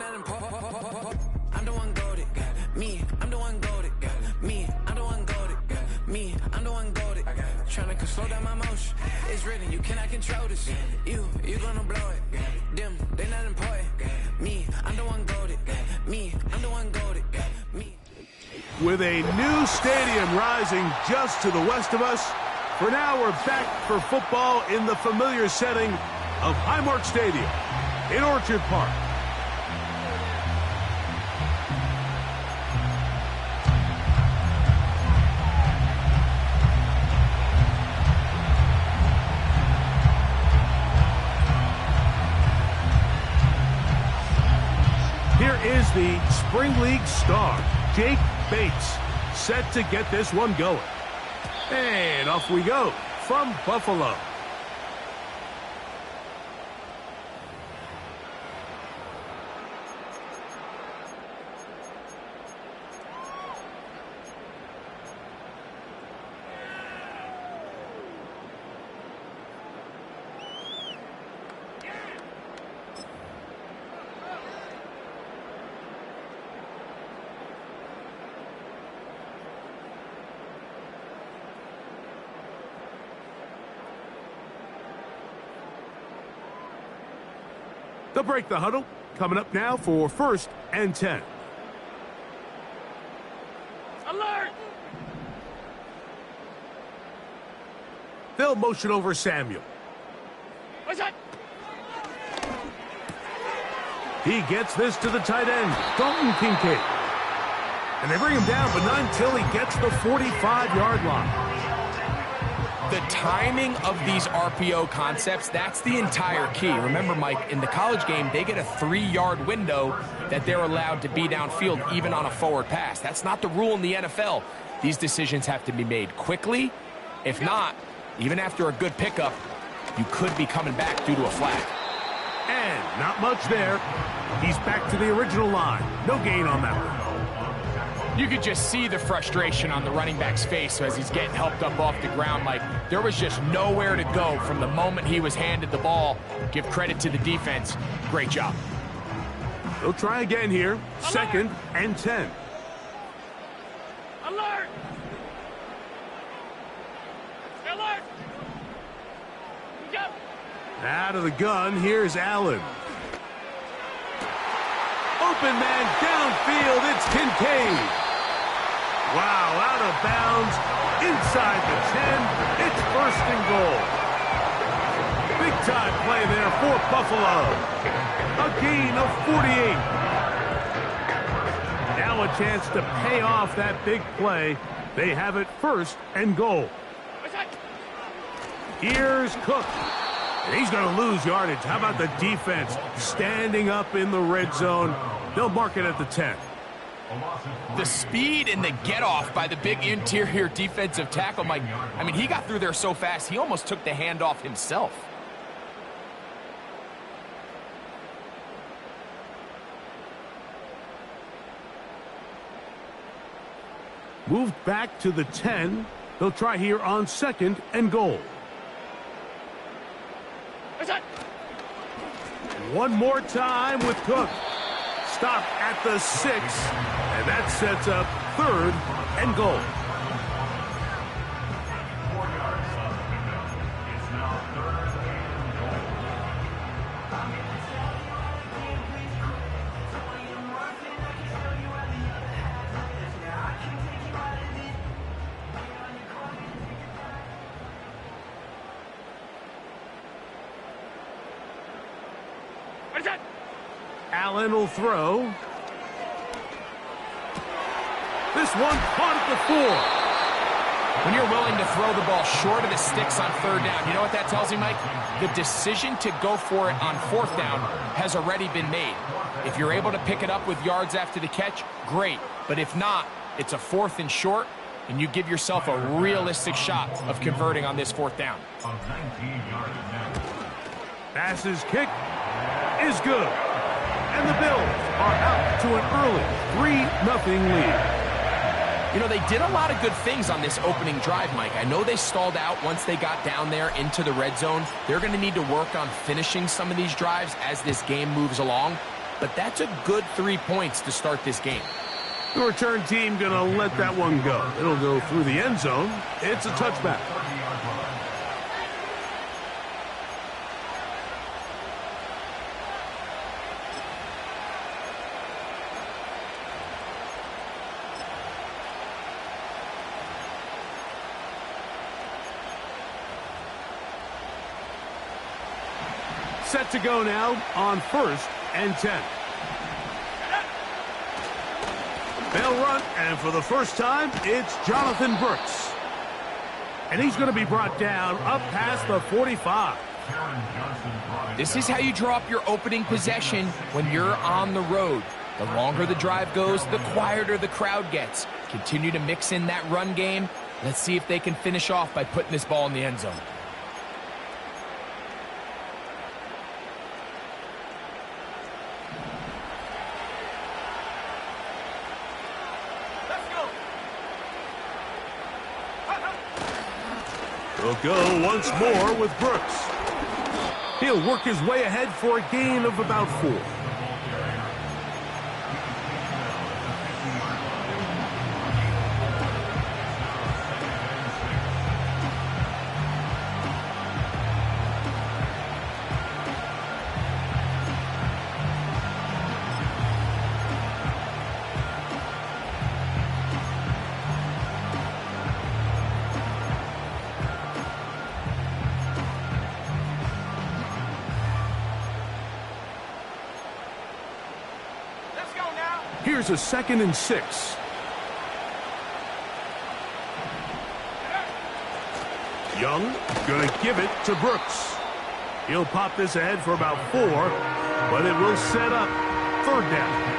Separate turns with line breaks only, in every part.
not important. I'm the one goated. Me, I'm the one goated. Me, I'm the one goated. Me, I'm the one goated. Trying to slow down my motion. It's written, you cannot control this. You gonna blow it. Them, they not important. Me, I'm the one goated. Me, I'm the one goated. Me.
With a new stadium rising just to the west of us, for now we're back for football in the familiar setting of Highmark Stadium in Orchard Park. Here is the Spring League star, Jake Bates, set to get this one going. And off we go from Buffalo. They'll break the huddle. Coming up now for 1st and 10.
Alert!
They'll motion over Samuel.
What's that?
He gets this to the tight end, Dalton Kincaid. And they bring him down, but not until he gets the 45-yard line.
The timing of these RPO concepts, that's the entire key. Remember, Mike, in the college game, they get a 3-yard window that they're allowed to be downfield, even on a forward pass. That's not the rule in the NFL. These decisions have to be made quickly. If not, even after a good pickup, you could be coming back due to a flag.
And not much there. He's back to the original line. No gain on that one.
You could just see the frustration on the running back's face as he's getting helped up off the ground. Like, there was just nowhere to go from the moment he was handed the ball. Give credit to the defense. Great job.
They'll try again here. 2nd and 10.
Alert! Alert! Go!
Out of the gun, here's Allen. Open man downfield, it's Kincaid. Wow, out of bounds, inside the 10, it's 1st and goal. Big time play there for Buffalo. A gain of 48. Now a chance to pay off that big play. They have it 1st and goal. Here's Cook. And he's going to lose yardage. How about the defense standing up in the red zone? They'll mark it at the 10.
The speed and the get-off by the big interior defensive tackle, Mike. I mean, he got through there so fast, he almost took the handoff himself.
Moved back to the 10. They'll try here on 2nd and goal. One more time with Cook. Stop at the 6, and that sets up 3rd and goal. Allen will throw. This one caught at the 4.
When you're willing to throw the ball short of the sticks on 3rd down, you know what that tells me, Mike? The decision to go for it on 4th down has already been made. If you're able to pick it up with yards after the catch, great. But if not, it's a 4th and short, and you give yourself a realistic shot of converting on this 4th down.
Passes kick is good. And the Bills are out to an early 3-0 lead.
You know, they did a lot of good things on this opening drive, Mike. I know they stalled out once they got down there into the red zone. They're going to need to work on finishing some of these drives as this game moves along. but that's a good 3 points to start this game.
The return team going to let that one go. It'll go through the end zone. It's a touchback. Set to go now on 1st and 10. They'll run, and for the first time, it's Jonathan Brooks. And he's going to be brought down up past the 45.
This is how you draw up your opening possession when you're on the road. The longer the drive goes, the quieter the crowd gets. Continue to mix in that run game. Let's see if they can finish off by putting this ball in the end zone.
They'll go once more with Brooks. He'll work his way ahead for a gain of about 4. Here's a 2nd and 6. Young gonna give it to Brooks. He'll pop this ahead for about 4, but it will set up 3rd down.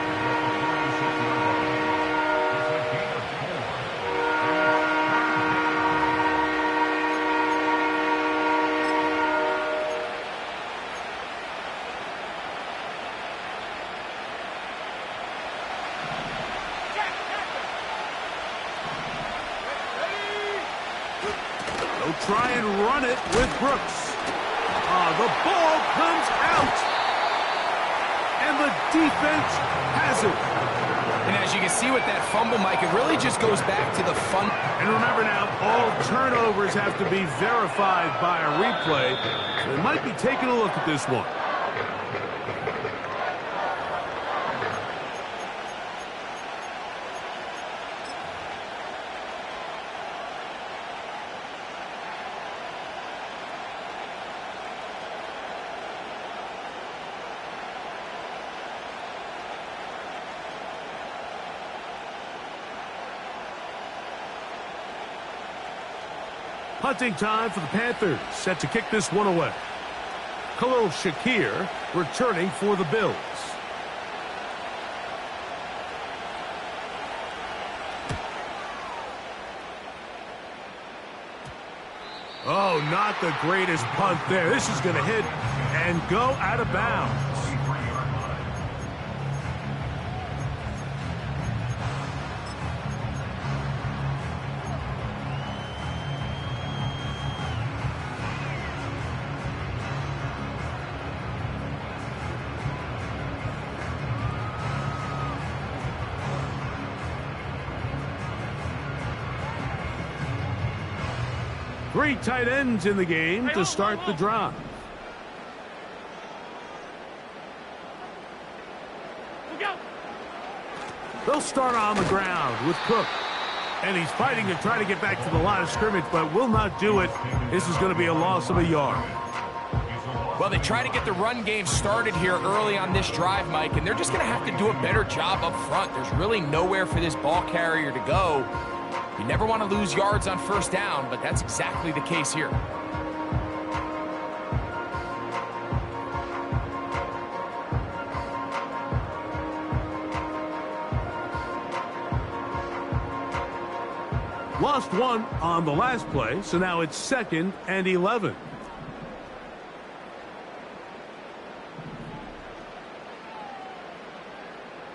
They'll try and run it with Brooks. The ball comes out. And the defense has it.
And as you can see with that fumble, Mike, it really just goes back to the fun.
And remember now, all turnovers have to be verified by a replay. They might be taking a look at this one. Punting time for the Panthers, set to kick this one away. Khalil Shakir returning for the Bills. Oh, not the greatest punt there. This is going to hit and go out of bounds. Three tight ends in the game to start the drive. They'll start on the ground with Cook. And he's fighting to try to get back to the line of scrimmage, but will not do it. This is going to be a loss of a yard.
Well, they try to get the run game started here early on this drive, Mike, and they're just going to have to do a better job up front. There's really nowhere for this ball carrier to go. You never want to lose yards on 1st down, but that's exactly the case here.
Lost one on the last play, so now it's 2nd and 11.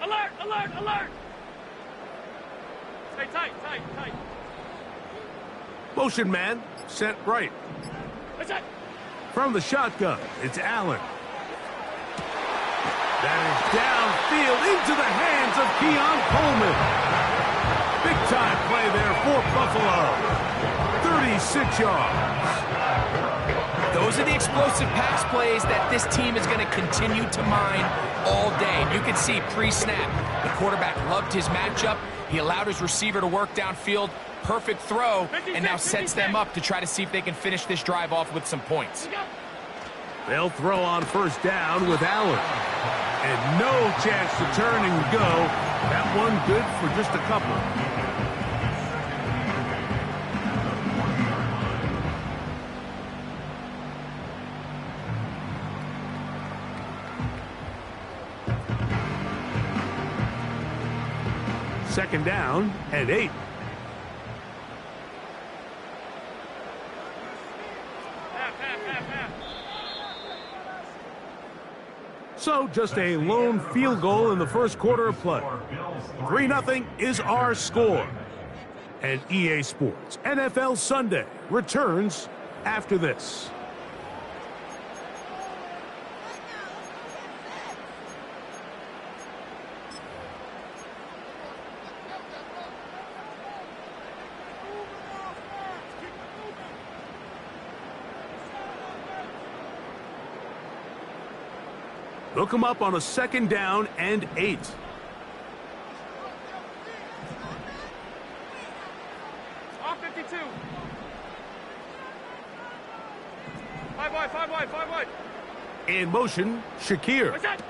Alert! Alert! Alert! Stay tight, tight, tight.
Motion man, set right.
What's that?
From the shotgun, it's Allen. That is downfield into the hands of Keon Coleman. Big-time play there for Buffalo. 36 yards.
Those are the explosive pass plays that this team is going to continue to mine all day. And you can see pre-snap, the quarterback loved his matchup. He allowed his receiver to work downfield. Perfect throw, and now sets them up to try to see if they can finish this drive off with some points.
They'll throw on first down with Allen. And no chance to turn and go. That one good for just a couple. Second down and 8. So just a lone field goal in the first quarter of play. 3-0 is our score. And EA Sports NFL Sunday returns after this. They'll come up on a second down and 8.
Off 52. 5 wide, 5 wide, 5 wide.
In motion, Shakir.
What's that?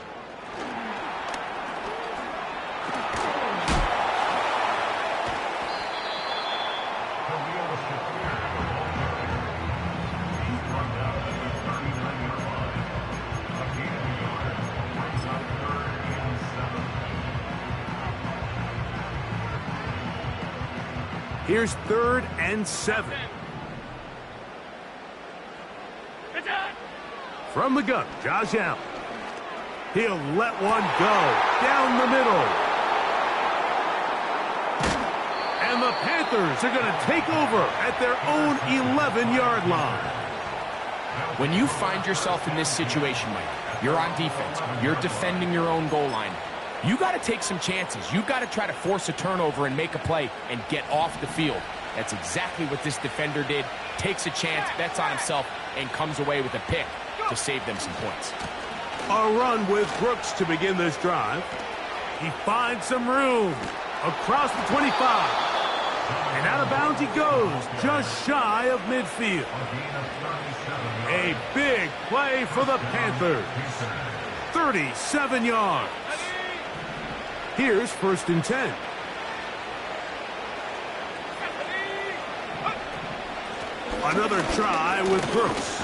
Here's 3rd and 7. From the gun, Josh Allen. He'll let one go down the middle. And the Panthers are going to take over at their own 11-yard line.
When you find yourself in this situation, Mike, you're on defense, you're defending your own goal line, you got to take some chances. You got to try to force a turnover and make a play and get off the field. That's exactly what this defender did. Takes a chance, bets on himself, and comes away with a pick to save them some points.
A run with Brooks to begin this drive. He finds some room across the 25. And out of bounds he goes, just shy of midfield. A big play for the Panthers. 37 yards. Here's 1st and 10. Another try with Brooks.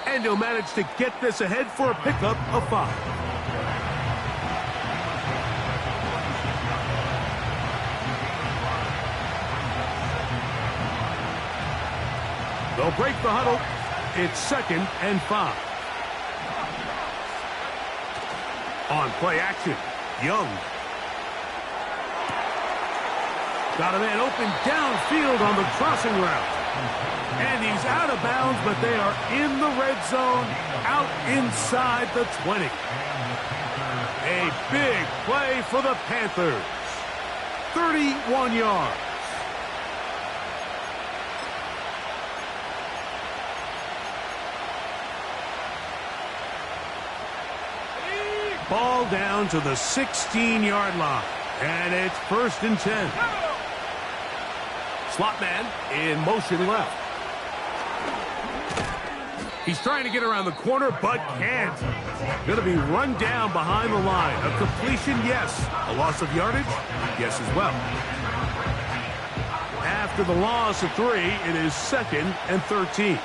And he'll manage to get this ahead for a pickup of 5. They'll break the huddle. It's 2nd and 5. On play action, Young. Got a man open downfield on the crossing route. And he's out of bounds, but they are in the red zone, out inside the 20. A big play for the Panthers. 31 yards. Ball down to the 16-yard line. And it's 1st and 10. Slot man in motion left. He's trying to get around the corner, but can't. Going to be run down behind the line. A completion, yes. A loss of yardage, yes as well. After the loss of 3, it is 2nd and 13.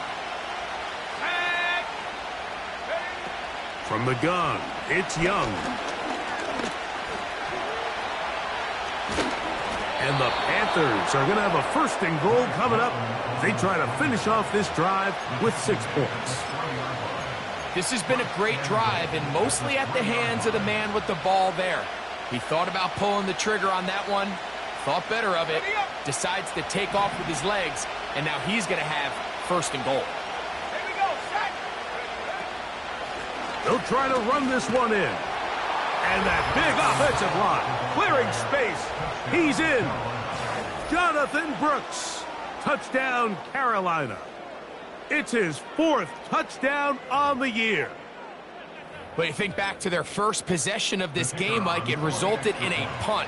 From the gun, it's Young. And the Panthers are going to have a 1st and goal coming up. They try to finish off this drive with 6 points.
This has been a great drive, and mostly at the hands of the man with the ball there. He thought about pulling the trigger on that one, thought better of it, decides to take off with his legs, and now he's going to have 1st and goal.
They'll try to run this one in. And that big offensive line, clearing space. He's in. Jonathan Brooks. Touchdown, Carolina. It's his 4th touchdown on the year.
But you think back to their first possession of this game, Mike, it resulted in a punt.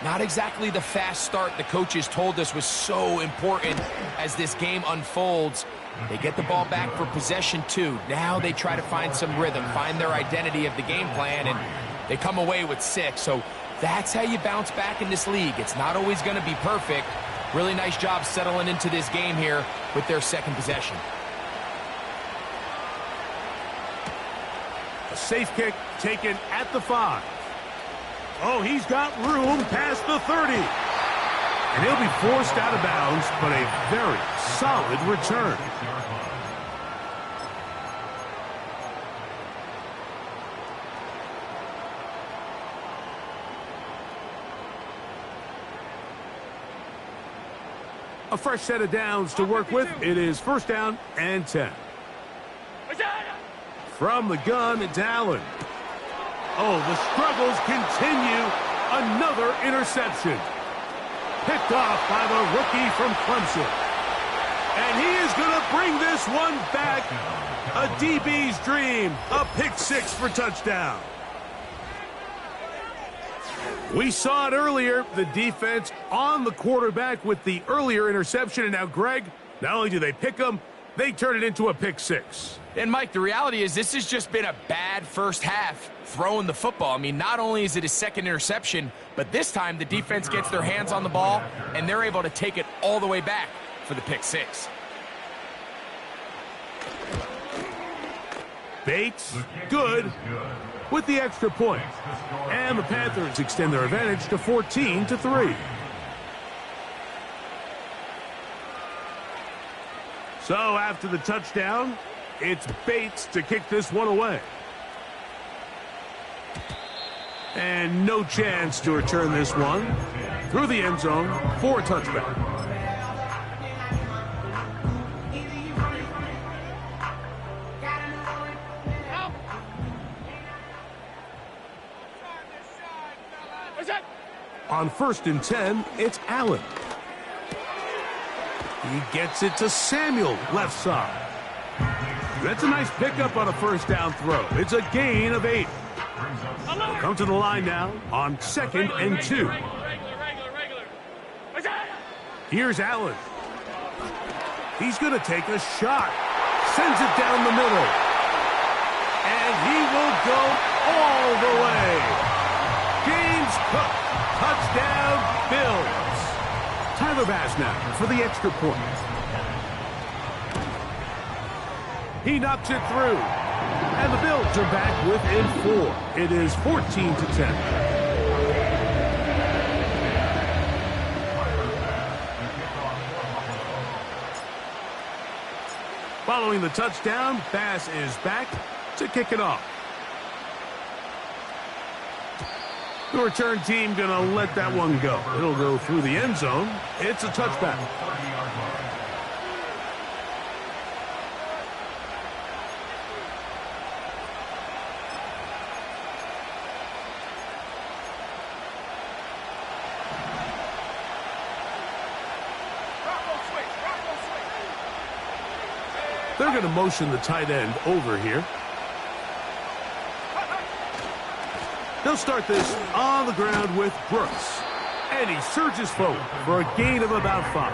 Not exactly the fast start the coaches told us was so important as this game unfolds. They get the ball back for possession 2. Now they try to find some rhythm, find their identity of the game plan, and they come away with 6. So that's how you bounce back in this league. It's not always going to be perfect. Really nice job settling into this game here with their second possession.
A safe kick taken at the 5. Oh, he's got room past the 30. And he'll be forced out of bounds, but a very solid return. A fresh set of downs to work with. It is 1st down and 10. From the gun, it's Allen. Oh, the struggles continue. Another interception. Picked off by the rookie from Clemson. And he is going to bring this one back. A DB's dream. A pick 6 for touchdown. We saw it earlier. The defense on the quarterback with the earlier interception. And now, Greg, not only do they pick him, they turn it into a pick 6.
And, Mike, the reality is this has just been a bad first half throwing the football. I mean, not only is it his second interception, but this time the defense gets their hands on the ball, and they're able to take it all the way back for the pick 6.
Bates, good, with the extra point. And the Panthers extend their advantage to 14-3. So after the touchdown, it's Bates to kick this one away. And no chance to return this one through the end zone for a touchback. On 1st and 10, it's Allen. He gets it to Samuel, left side. That's a nice pickup on a 1st down throw. It's a gain of 8. We'll come to the line now on 2nd and 2. Here's Allen. He's going to take a shot. Sends it down the middle. And he will go all the way. James Cook. Touchdown, Bills. Tyler Bass now for the extra point. He knocks it through. And the Bills are back within 4. It is 14-10. Following the touchdown, Bass is back to kick it off. The return team going to let that one go. It'll go through the end zone. It's a touchback. They're going to motion the tight end over here. They'll start this on the ground with Brooks. And he surges forward for a gain of about 5.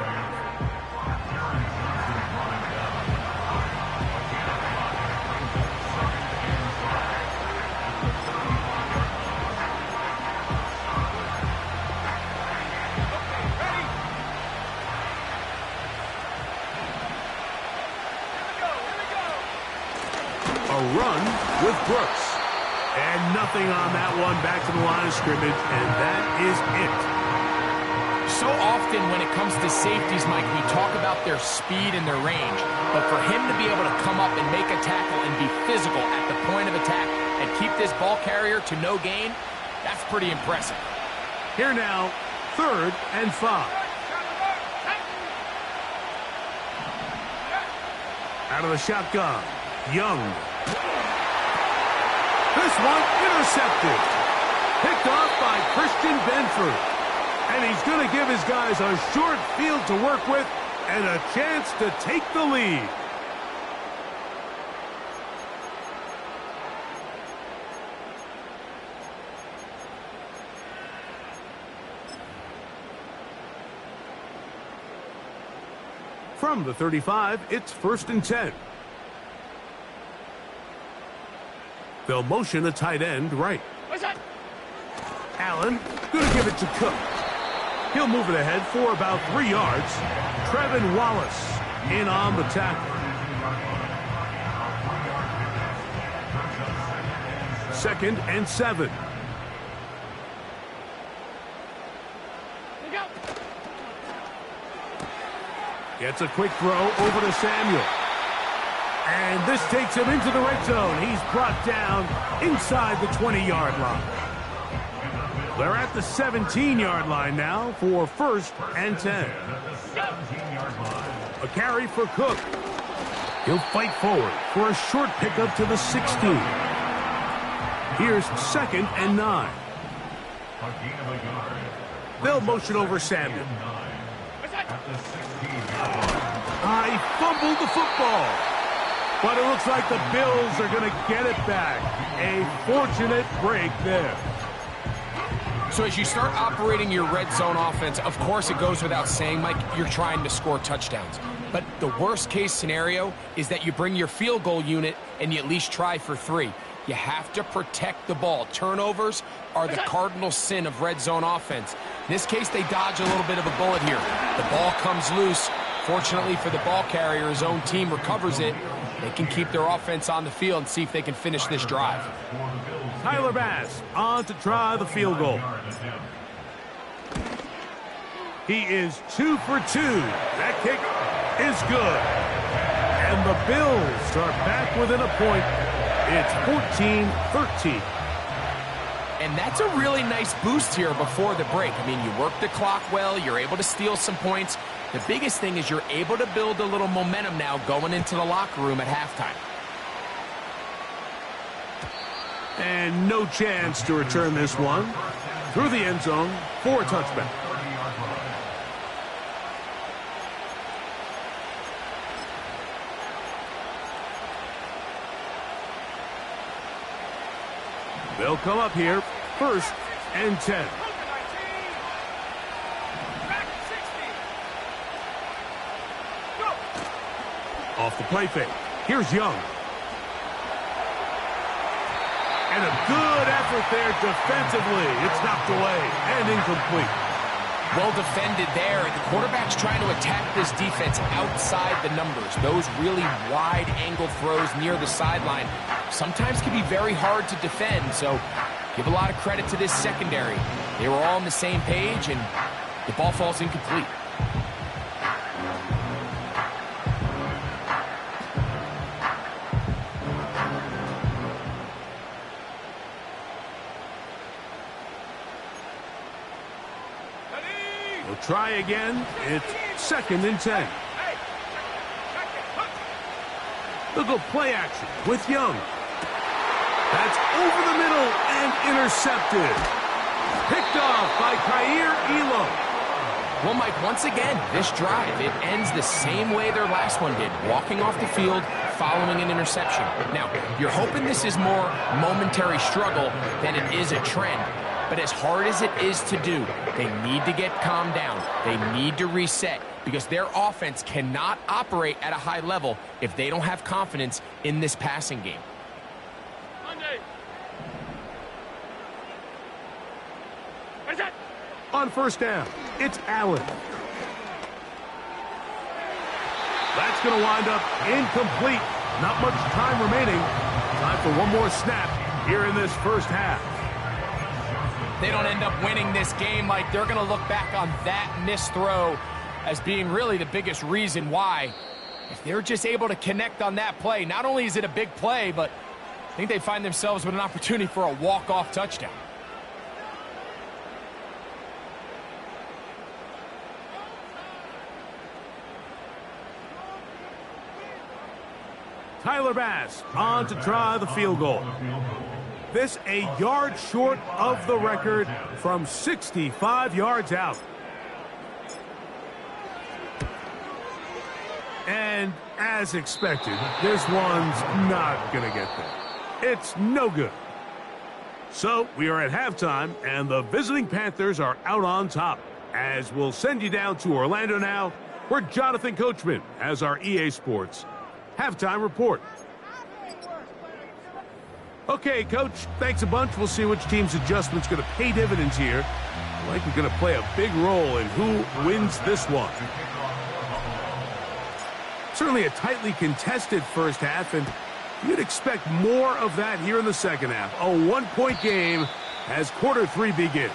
A run with Brooks. And nothing on that one, back to the line of scrimmage, and that is it.
So often when it comes to safeties, Mike, we talk about their speed and their range. But for him to be able to come up and make a tackle and be physical at the point of attack and keep this ball carrier to no gain, that's pretty impressive.
Here now, 3rd and 5. Out of the shotgun, Young. This one intercepted. Picked off by Christian Benford. And he's going to give his guys a short field to work with and a chance to take the lead. From the 35, it's 1st and 10. They'll motion a tight end right.
What's that?
Allen, going to give it to Cook. He'll move it ahead for about 3 yards. Trevin Wallace in on the tackle. 2nd and 7. Gets a quick throw over to Samuel. And this takes him into the red zone. He's brought down inside the 20-yard line. They're at the 17-yard line now for 1st and 10. A carry for Cook. He'll fight forward for a short pickup to the 16. Here's 2nd and 9. They'll motion over Samuel. I fumbled the football. But it looks like the Bills are going to get it back. A fortunate break there.
So as you start operating your red zone offense, of course it goes without saying, Mike, you're trying to score touchdowns. But the worst case scenario is that you bring your field goal unit and you at least try for 3. You have to protect the ball. Turnovers are the cardinal sin of red zone offense. In this case, they dodge a little bit of a bullet here. The ball comes loose. Fortunately for the ball carrier, his own team recovers it. They can keep their offense on the field and see if they can finish this drive.
Tyler Bass on to try the field goal. He is 2 for 2. That kick is good. And the Bills are back within a point. It's 14-13.
And that's a really nice boost here before the break. I mean, you work the clock well. You're able to steal some points. The biggest thing is you're able to build a little momentum now going into the locker room at halftime.
And no chance to return this one through the end zone for a touchback. They'll come up here, 1st and 10. Off the play fake. Here's Young. And a good effort there defensively. It's knocked away and incomplete.
Well defended there. The quarterback's trying to attack this defense outside the numbers. Those really wide angle throws near the sideline sometimes can be very hard to defend. So give a lot of credit to this secondary. They were all on the same page, and the ball falls incomplete.
We'll try again. It's 2nd and 10. They'll go play action with Young. That's over the middle and intercepted. Picked off by Kaiir Elam.
Well, Mike, once again, this drive, it ends the same way their last one did, walking off the field following an interception. Now, you're hoping this is more momentary struggle than it is a trend. But as hard as it is to do, they need to get calmed down. They need to reset because their offense cannot operate at a high level if they don't have confidence in this passing game.
On 1st down, it's Allen. That's going to wind up incomplete. Not much time remaining. Time for one more snap here in this first half.
They don't end up winning this game, like they're going to look back on that missed throw as being really the biggest reason why. If they're just able to connect on that play, not only is it a big play, but I think they find themselves with an opportunity for a walk-off touchdown.
Tyler Bass on to try the field goal. This a yard short of the record from 65 yards out. And as expected, this one's not going to get there. It's no good. So we are at halftime, and the visiting Panthers are out on top. As we'll send you down to Orlando now, where Jonathan Coachman has our EA Sports halftime report. Okay, Coach, thanks a bunch. We'll see which team's adjustment's going to pay dividends here. I think we're going to play a big role in who wins this one. Certainly a tightly contested first half, and you'd expect more of that here in the second half. A one-point game as quarter 3 begins.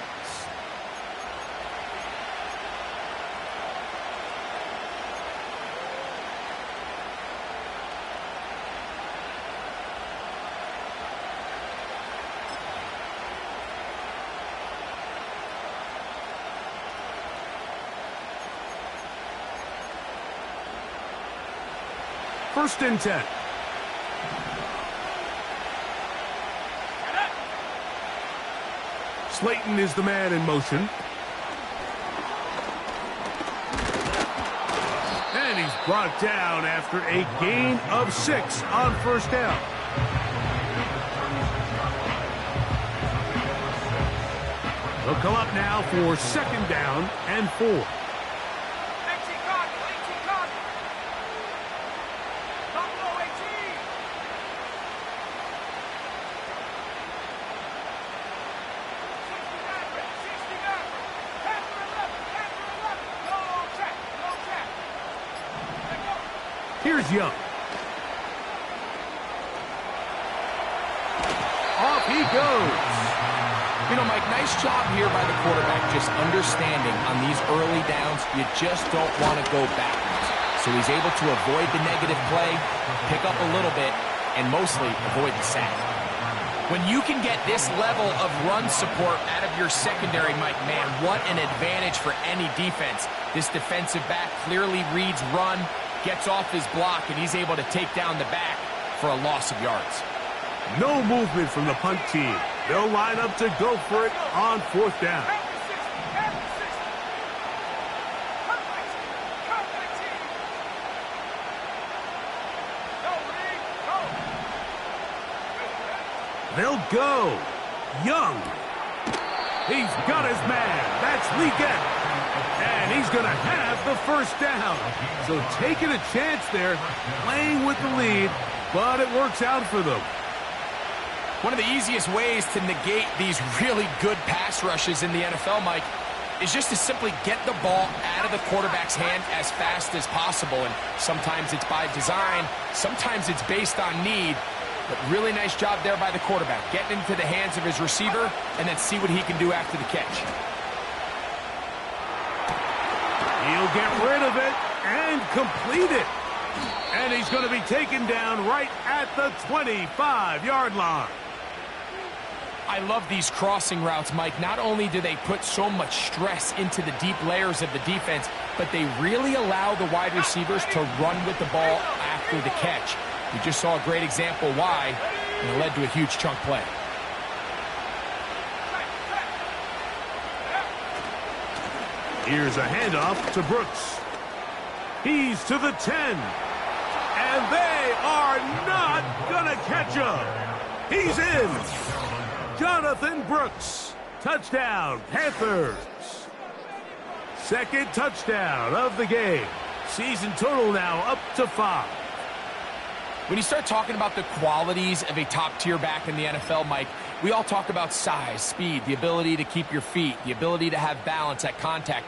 First and 10. Slayton is the man in motion. And he's brought down after a gain of 6 on first down. They'll come up now for second down and 4. Here's Young. Off he goes.
You know, Mike, nice job here by the quarterback, just understanding on these early downs, you just don't want to go backwards. So he's able to avoid the negative play, pick up a little bit, and mostly avoid the sack. When you can get this level of run support out of your secondary, Mike, man, what an advantage for any defense. This defensive back clearly reads run, gets off his block, and he's able to take down the back for a loss of yards.
No movement from the punt team. They'll line up to go for it on fourth down. They'll go. Young. He's got his man. That's Leggett. And he's going to have the first down. So taking a chance there, playing with the lead, but it works out for them.
One of the easiest ways to negate these really good pass rushes in the NFL, Mike, is just to simply get the ball out of the quarterback's hand as fast as possible. And sometimes it's by design, sometimes it's based on need. But really nice job there by the quarterback, getting into the hands of his receiver and then see what he can do after the catch.
He'll get rid of it and complete it. And he's going to be taken down right at the 25-yard line.
I love these crossing routes, Mike. Not only do they put so much stress into the deep layers of the defense, but they really allow the wide receivers to run with the ball after the catch. We just saw a great example why, and it led to a huge chunk play.
Here's a handoff to Brooks. He's to the 10. And they are not going to catch him. He's in. Jonathan Brooks. Touchdown, Panthers. Second touchdown of the game. Season total now up to 5.
When you start talking about the qualities of a top-tier back in the NFL, Mike, we all talk about size, speed, the ability to keep your feet, the ability to have balance at contact.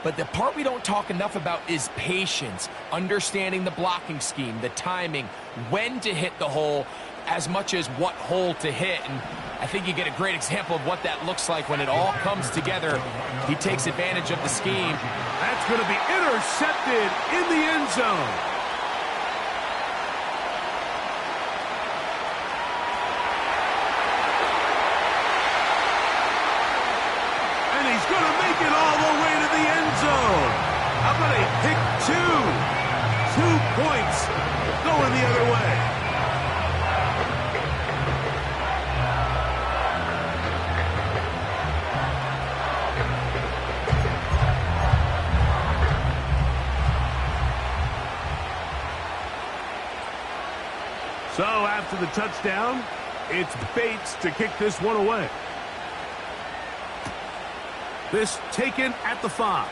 But the part we don't talk enough about is patience, understanding the blocking scheme, the timing, when to hit the hole, as much as what hole to hit. And I think you get a great example of what that looks like when it all comes together. He takes advantage of the scheme.
That's going to be intercepted in the end zone. And he's going to make it all the way to the end zone. How about a pick 2? 2 points going the other way. So after the touchdown, it's Bates to kick this one away. This taken at the 5.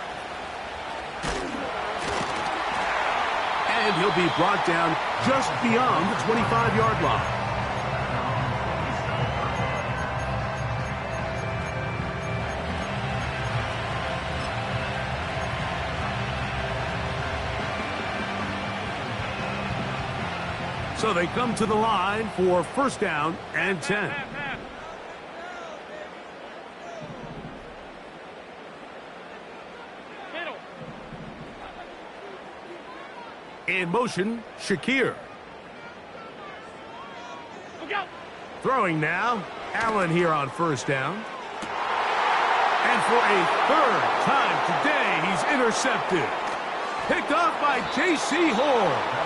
And he'll be brought down just beyond the 25-yard line. So they come to the line for first down and 10. In motion, Shakir. Throwing now, Allen here on first down. And for a third time today, he's intercepted. Picked off by J.C. Horn.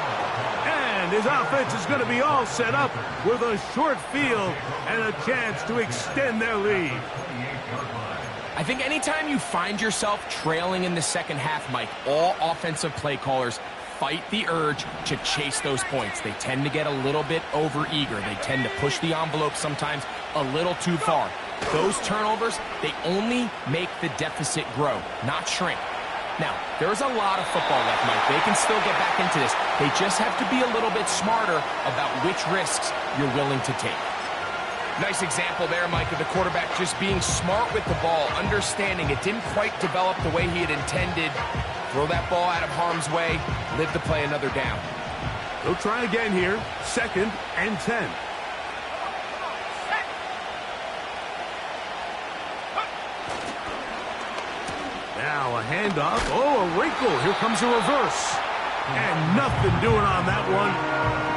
And his offense is going to be all set up with a short field and a chance to extend their lead.
I think anytime you find yourself trailing in the second half, Mike, all offensive play callers fight the urge to chase those points. They tend to get a little bit overeager. They tend to push the envelope sometimes a little too far. Those turnovers, they only make the deficit grow, not shrink. Now, there's a lot of football left, Mike. They can still get back into this. They just have to be a little bit smarter about which risks you're willing to take. Nice example there, Mike, of the quarterback just being smart with the ball, understanding it didn't quite develop the way he had intended. Throw that ball out of harm's way, live to play another down.
They'll try again here, second and 10. Now a handoff. Oh, a wrinkle. Here comes a reverse. And nothing doing on that one.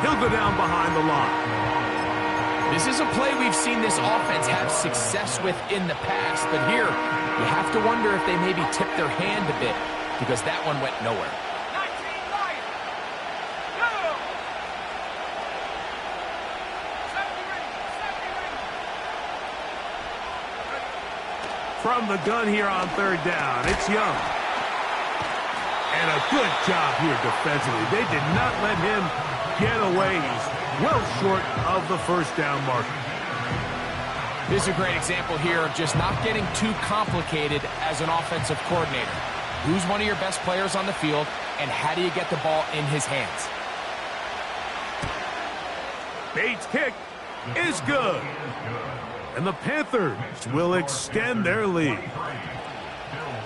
He'll go down behind the line.
This is a play we've seen this offense have success with in the past, but here you have to wonder if they maybe tipped their hand a bit because that one went nowhere.
From the gun here on third down, it's Young. And a good job here defensively. They did not let him get away. He's well short of the first down marker.
This is a great example here of just not getting too complicated as an offensive coordinator. Who's one of your best players on the field, and how do you get the ball in his hands?
Bates' kick is good. And the Panthers will extend their lead.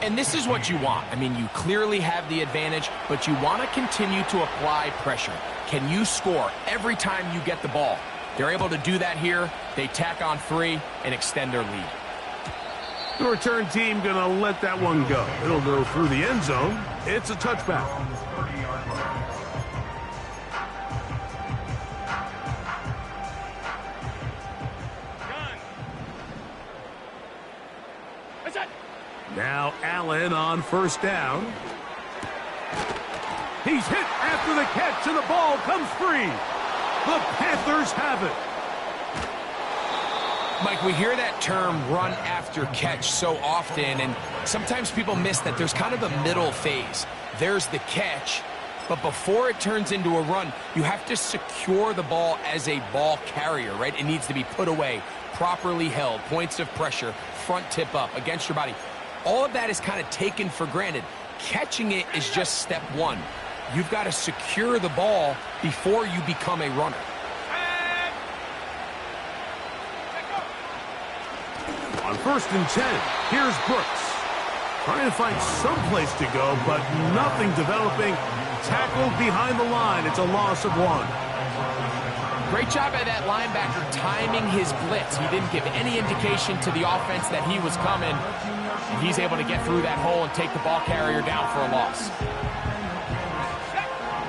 And this is what you want. I mean, you clearly have the advantage, but you want to continue to apply pressure. Can you score every time you get the ball? They're able to do that here. They tack on 3 and extend their lead.
The return team going to let that one go. It'll go through the end zone. It's a touchback. Now Allen on first down. He's hit after the catch, and the ball comes free. The Panthers have it.
Mike, we hear that term run after catch so often, and sometimes people miss that there's kind of a middle phase. There's the catch, but before it turns into a run, you have to secure the ball as a ball carrier, right? It needs to be put away, properly held, points of pressure, front tip up against your body. All of that is kind of taken for granted. Catching it is just step one. You've got to secure the ball before you become a runner.
On first and 10, here's Brooks. Trying to find some place to go, but nothing developing. Tackled behind the line. It's a loss of 1.
Great job by that linebacker timing his blitz. He didn't give any indication to the offense that he was coming. And he's able to get through that hole and take the ball carrier down for a loss.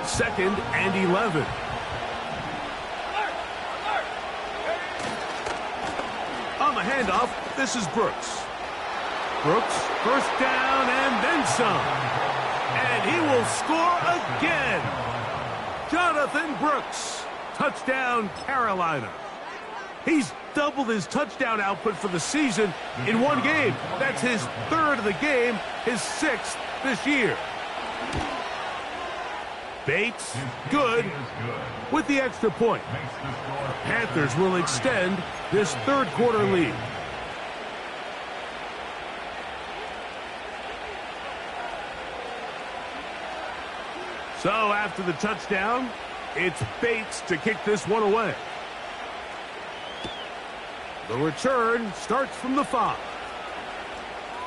Second and 11. On the handoff, this is Brooks. Brooks, first down and then some. And he will score again. Jonathan Brooks. Touchdown, Carolina. He's doubled his touchdown output for the season in one game. That's his 3rd of the game, his 6th this year. Bates, good, with the extra point. Panthers will extend this third quarter lead. So after the touchdown, it's Bates to kick this one away. The return starts from the 5.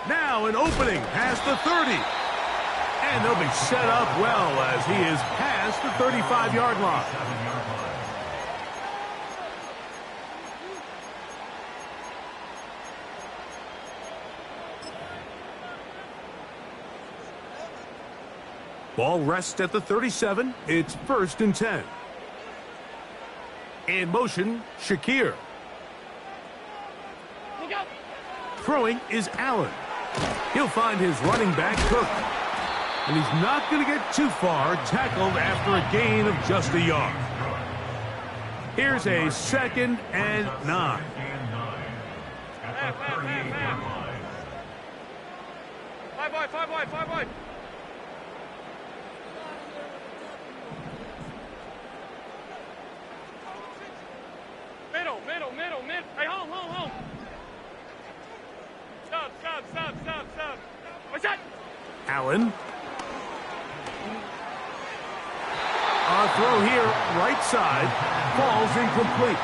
Now an opening past the 30. And they'll be set up well as he is past the 35-yard line. Ball rests at the 37. It's 1st and 10. In motion, Shakir. Throwing is Allen. He'll find his running back, Cook. And he's not going to get too far, tackled after a gain of just a yard. Here's a 2nd and 9.
Five wide. Middle. Hey, home. Stop. What's that?
Allen. On throw here, right side, falls incomplete.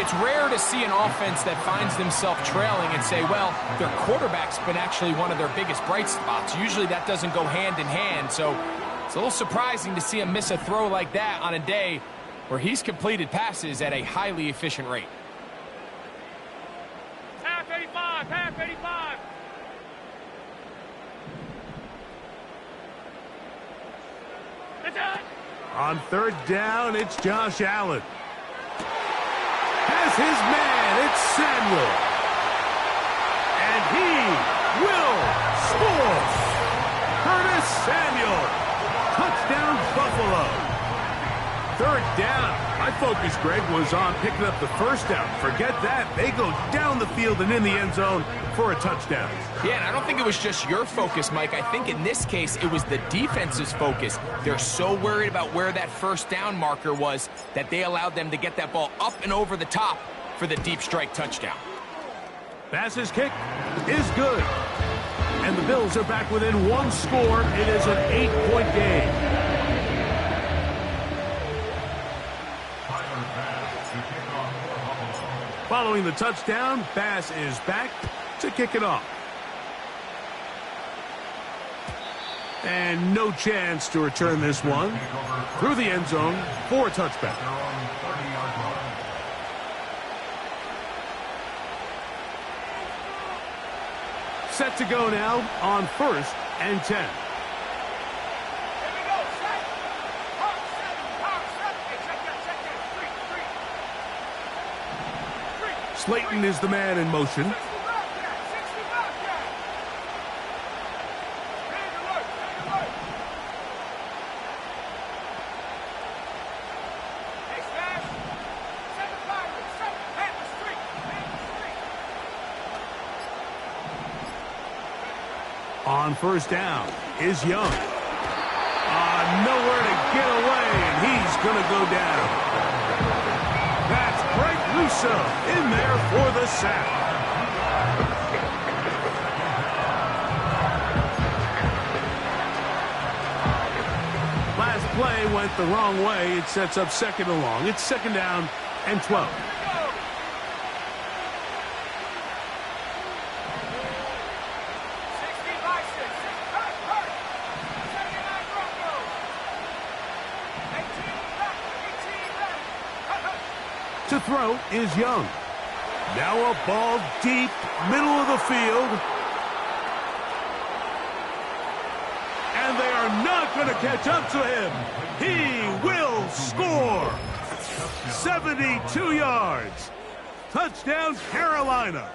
It's rare to see an offense that finds themselves trailing and say, well, their quarterback's been actually one of their biggest bright spots. Usually that doesn't go hand in hand, so it's a little surprising to see him miss a throw like that on a day where he's completed passes at a highly efficient rate.
Half 85. That's it.
On 3rd down, it's Josh Allen. Has his man, it's Samuel. And he will score. Curtis Samuel. Touchdown, Buffalo. 3rd down. My focus, Greg, was on picking up the 1st down. Forget that. They go down the field and in the end zone for a touchdown.
Yeah, and I don't think it was just your focus, Mike. I think in this case, it was the defense's focus. They're so worried about where that 1st down marker was that they allowed them to get that ball up and over the top for the deep strike touchdown.
Bass's kick is good. And the Bills are back within 1 score. It is an 8-point game. Following the touchdown, Bass is back to kick it off. And no chance to return this one through the end zone for a touchback. Set to go now on 1st and 10. Slayton is the man in motion. On 1st down is Young. Nowhere to get away, and he's going to go down. That's Greg Russo in there for the sack. Last play went the wrong way. It sets up 2nd and long. It's 2nd down and 12. To throw is Young. Now a ball deep, middle of the field. And they are not going to catch up to him. He will score. 72 yards. Touchdown, Carolina.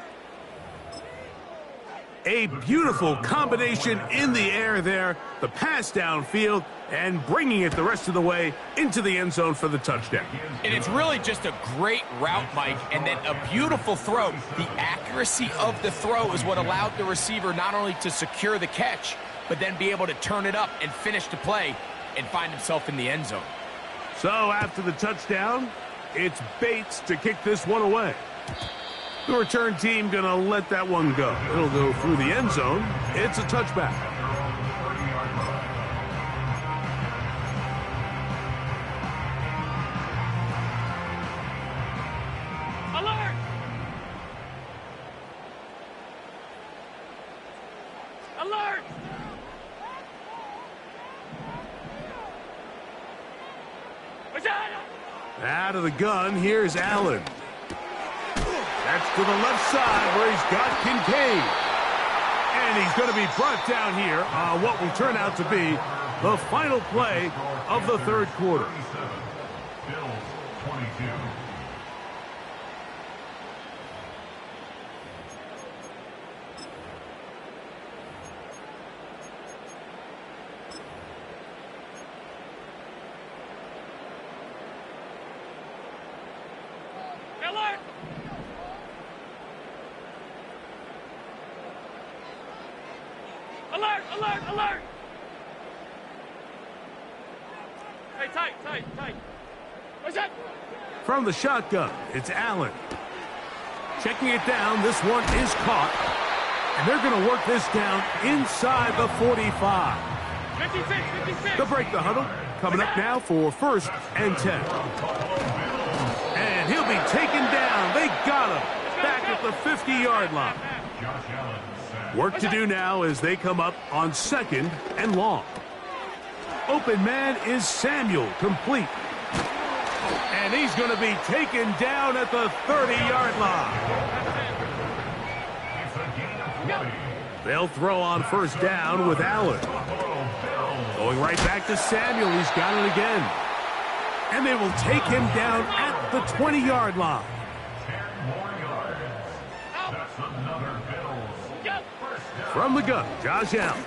A beautiful combination in the air there. The pass downfield and bringing it the rest of the way into the end zone for the touchdown.
And it's really just a great route, Mike, and then a beautiful throw. The accuracy of the throw is what allowed the receiver not only to secure the catch, but then be able to turn it up and finish the play. and find himself in the end zone.
So after the touchdown, it's Bates to kick this one away. The return team going to let that one go. It'll go through the end zone. It's a touchback.
Alert! Alert!
Out of the gun, here's Allen. That's to the left side where he's got Kincaid. And he's going to be brought down here on what will turn out to be the final play of the third quarter.
Bills 22.
Alert! Alert! Alert! Alert! Hey, tight. What's that?
From the shotgun, it's Allen. Checking it down, this one is caught. And they're going to work this down inside the 45.
56.
They'll break the huddle. Coming up now for 1st and 10. And he'll be taken down. They got him back at the 50-yard line. Work to do now as they come up on 2nd and long. Open man is Samuel, complete. And he's going to be taken down at the 30-yard line. They'll throw on 1st down with Allen. Going right back to Samuel. He's got it again. And they will take him down at the 20-yard line.
10 more yards. That's another Bills.
From the gun, Josh Allen.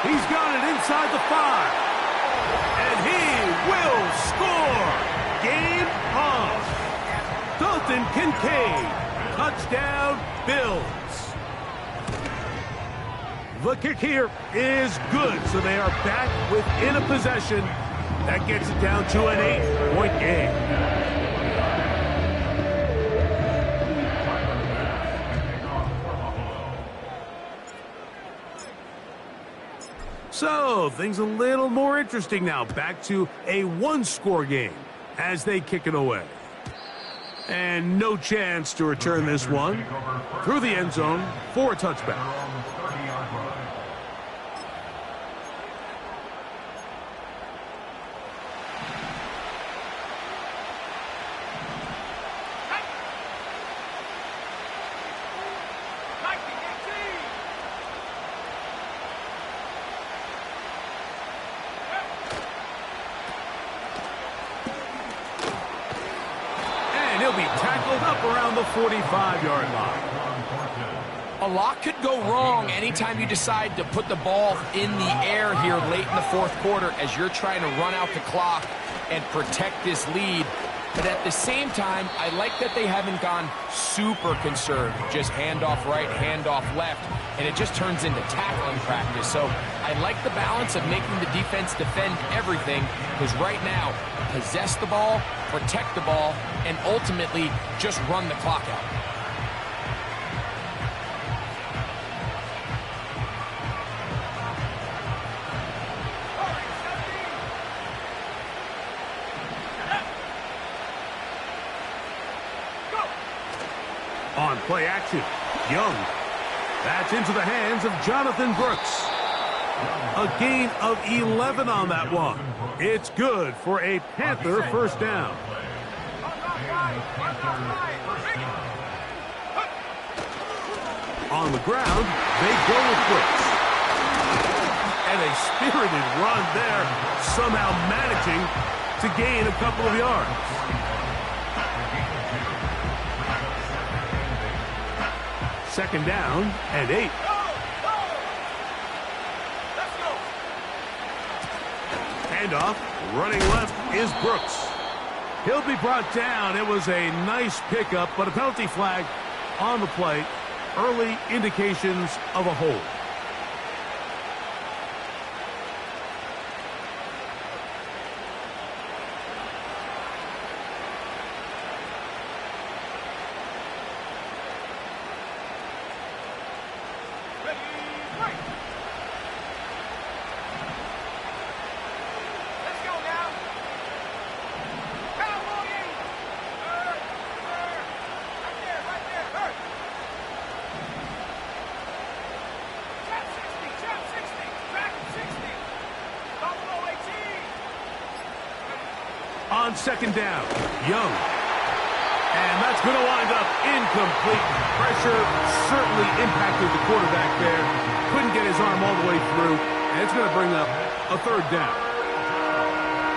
He's got it inside the 5. And he will score. Game on. Dalton Kincaid. Touchdown, Bills. The kick here is good, so they are back within a possession. That gets it down to an 8-point game. So, things a little more interesting now. Back to a one-score game as they kick it away. And no chance to return this one through the end zone for a touchback. He'll be tackled up around the 45-yard line.
A lot could go wrong anytime you decide to put the ball in the air here late in the fourth quarter as you're trying to run out the clock and protect this lead. But at the same time, I like that they haven't gone super conserved. Just handoff right, handoff left, and it just turns into tackling practice. So I like the balance of making the defense defend everything, because right now, possess the ball, protect the ball, and ultimately just run the clock out.
On play action, Young. That's into the hands of Jonathan Brooks. A gain of 11 on that one. It's good for a Panther first down. On the ground, they go with Brooks. And a spirited run there, somehow managing to gain a couple of yards. Second down and 8. Handoff, running left is Brooks. He'll be brought down. It was a nice pickup, but a penalty flag on the play. Early indications of a hold.
Let's go now. Cowboy! Right there, hurt. Trap 60, track 60. Buffalo 18.
On second down, Young. And that's going to wind up incomplete. Pressure certainly impacted the quarterback there. Couldn't get his arm all the way through. And it's going to bring up a third down.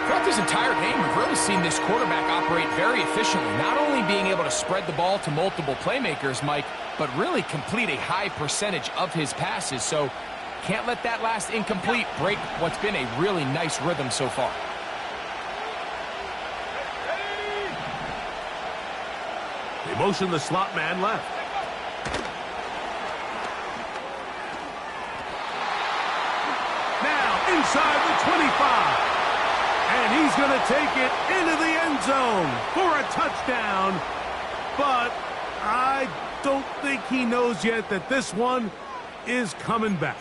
Throughout this entire game, we've really seen this quarterback operate very efficiently, not only being able to spread the ball to multiple playmakers, Mike, but really complete a high percentage of his passes. So can't let that last incomplete break what's been a really nice rhythm so far.
They motion the slot man left. Now inside the 25. And he's going to take it into the end zone for a touchdown. But I don't think he knows yet that this one is coming back.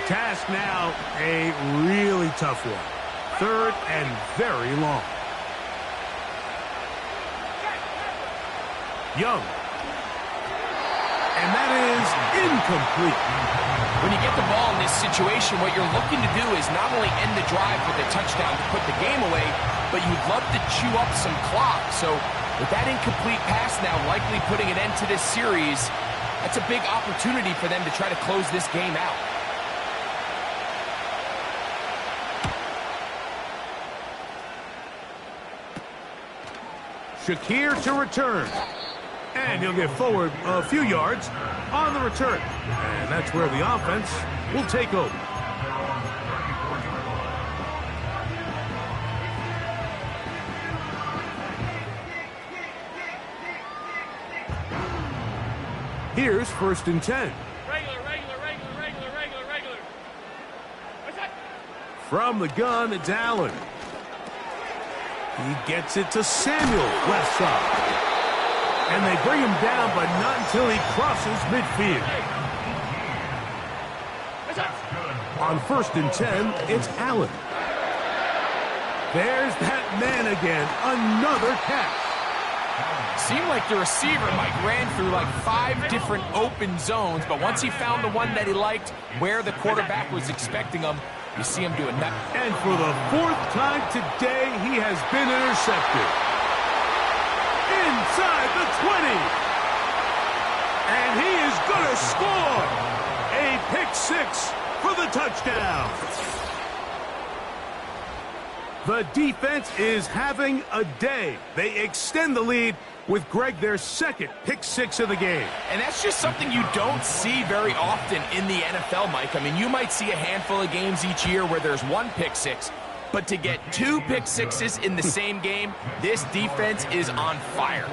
Task now, a really tough one. Third and very long. Young. And that is incomplete.
When you get the ball in this situation, what you're looking to do is not only end the drive with a touchdown to put the game away, but you'd love to chew up some clock. So with that incomplete pass now likely putting an end to this series, that's a big opportunity for them to try to close this game out.
Shakir to return. And he'll get forward a few yards on the return. And that's where the offense will take over. Here's 1st and 10.
Regular. What's that?
From the gun, it's Allen. He gets it to Samuel, left side. And they bring him down, but not until he crosses midfield.
What's that?
On 1st and 10, it's Allen. There's that man again, another catch.
Seemed like the receiver, Mike, ran through like 5 different open zones, but once he found the one that he liked, where the quarterback was expecting him, you see him doing that.
And for the 4th time today, he has been intercepted. Inside the 20. And he is going to score. A pick-6 for the touchdown. The defense is having a day. They extend the lead with Greg their 2nd pick-6 of the game.
And that's just something you don't see very often in the NFL, Mike. I mean, you might see a handful of games each year where there's 1 pick-6, but to get 2 pick-6s in the same game, this defense is on fire.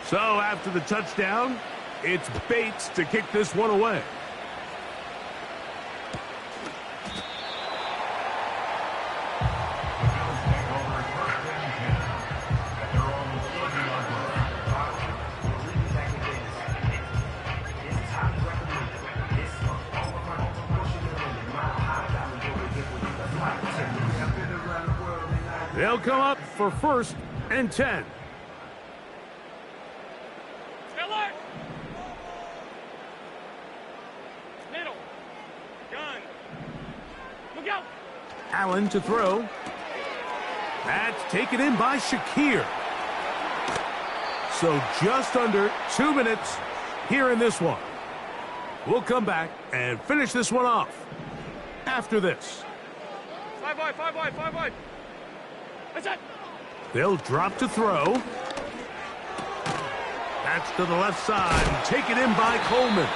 So after the touchdown, it's Bates to kick this one away. They'll come up for 1st and 10.
Alert! Middle. Gun. Look out!
Allen to throw. That's taken in by Shakir. So just under 2 minutes here in this one. We'll come back and finish this one off after this.
5 wide. What's that?
They'll drop to throw. That's to the left side. Taken in by Coleman.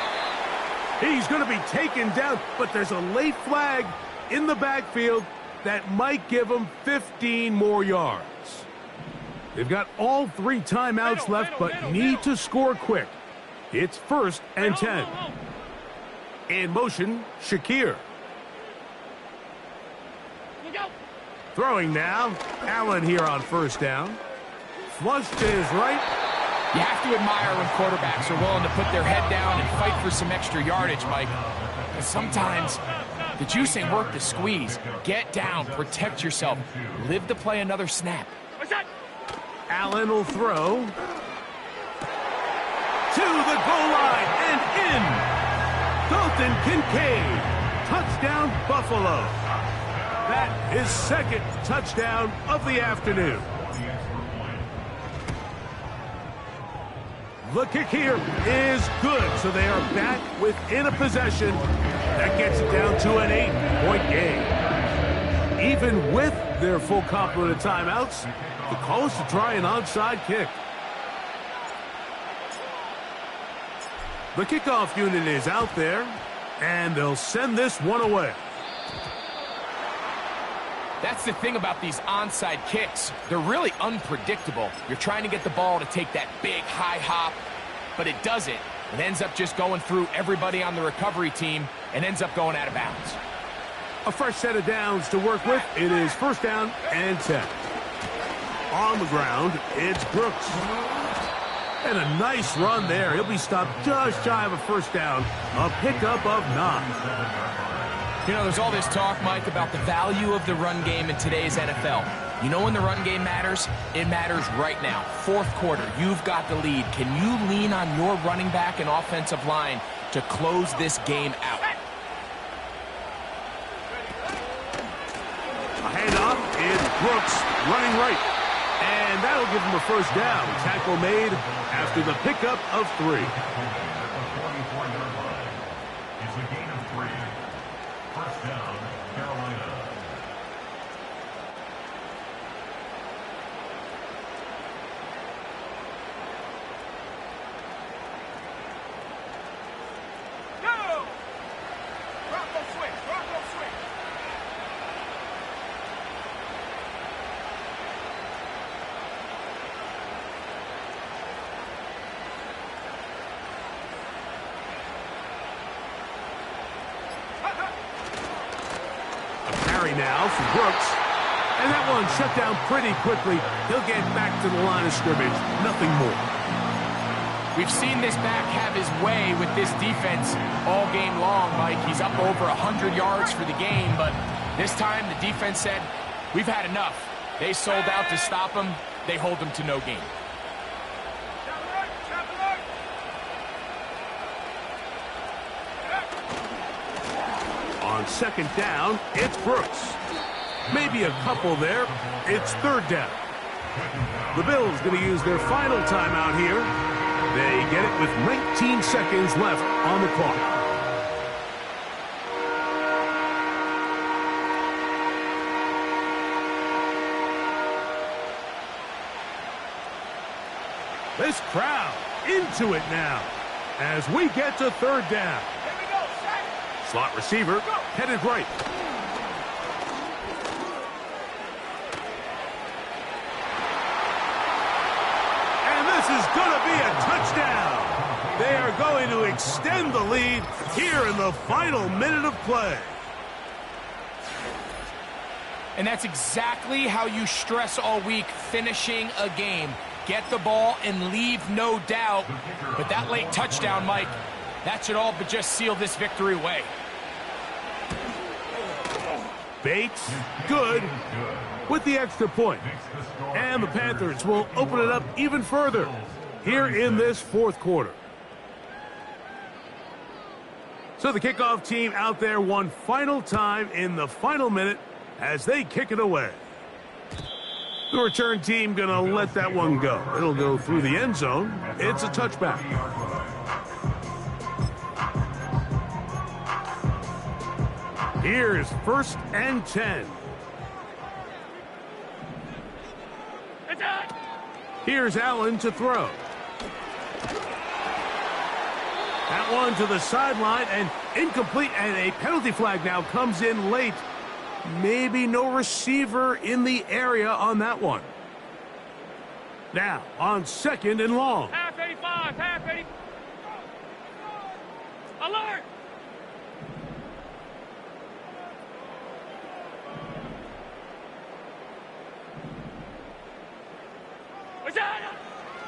He's going to be taken down, but there's a late flag in the backfield that might give him 15 more yards. They've got all 3 timeouts left, but need to score quick. It's 1st and 10. In motion, Shakir. Throwing now, Allen here on 1st down. Flush to his right.
You have to admire when quarterbacks are willing to put their head down and fight for some extra yardage, Mike. But sometimes the juice ain't worth the squeeze. Get down, protect yourself, live to play another snap.
Allen will throw to the goal line and in. Dalton Kincaid, touchdown Buffalo. That is 2nd touchdown of the afternoon. The kick here is good, so they are back within a possession. That gets it down to an 8-point game. Even with their full complement of timeouts, the call is to try an onside kick. The kickoff unit is out there, and they'll send this one away.
That's the thing about these onside kicks. They're really unpredictable. You're trying to get the ball to take that big high hop, but it doesn't. It ends up just going through everybody on the recovery team and ends up going out of bounds.
A fresh set of downs to work with. It is 1st down and 10. On the ground, it's Brooks. And a nice run there. He'll be stopped just shy of a 1st down. A pickup of 9.
You know, there's all this talk, Mike, about the value of the run game in today's NFL. You know when the run game matters? It matters right now. 4th quarter, you've got the lead. Can you lean on your running back and offensive line to close this game out?
A handoff is Brooks running right. And that'll give him a 1st down. Tackle made after the pickup of 3.
It's a gain of 3. 1st down, Carolina.
Go! Bronco switch, Bronco switch.
Now for Brooks. And that one shut down pretty quickly. He'll get back to the line of scrimmage. Nothing more.
We've seen this back have his way with this defense all game long, Mike. He's up over 100 yards for the game, but this time the defense said, we've had enough. They sold out to stop him. They hold him to no gain.
On 2nd down, it's Brooks. Maybe a couple there. It's 3rd down. The Bills going to use their final timeout here. They get it with 19 seconds left on the clock. This crowd into it now as we get to 3rd down. Slot receiver headed right. And this is going to be a touchdown. They are going to extend the lead here in the final minute of play.
And that's exactly how you stress all week, finishing a game. Get the ball and leave no doubt. But that late touchdown, Mike, that should all but just seal this victory away.
Bates, good, with the extra point. And the Panthers will open it up even further here in this 4th quarter. So the kickoff team out there one final time in the final minute as they kick it away. The return team going to let that one go. It'll go through the end zone. It's a touchback. Here's 1st and 10. Here's Allen to throw. That that one to the sideline, and incomplete, and a penalty flag now comes in late. Maybe no receiver in the area on that one. Now, on 2nd and long.
Half 85, half 80. Alert!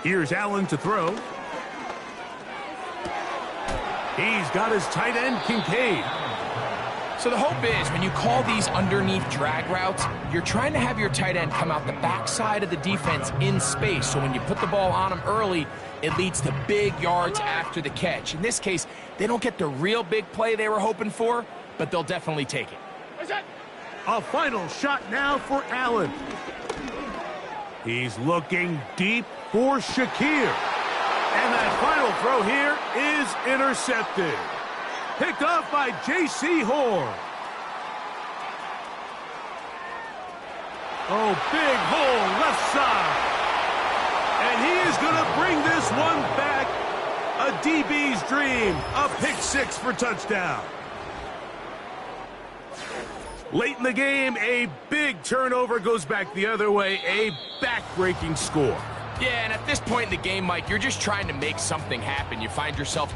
Here's Allen to throw. He's got his tight end, Kincaid.
So the hope is when you call these underneath drag routes, you're trying to have your tight end come out the backside of the defense in space. So when you put the ball on him early, it leads to big yards after the catch. In this case, they don't get the real big play they were hoping for, but they'll definitely take it.
A final shot now for Allen. He's looking deep for Shakir. And that final throw here is intercepted. Picked off by J.C. Horn. Oh, big hole left side. And he is going to bring this one back. A DB's dream. A pick 6 for touchdown. Late in the game, a big turnover goes back the other way. A back-breaking score.
Yeah, and at this point in the game, Mike, you're just trying to make something happen. You find yourself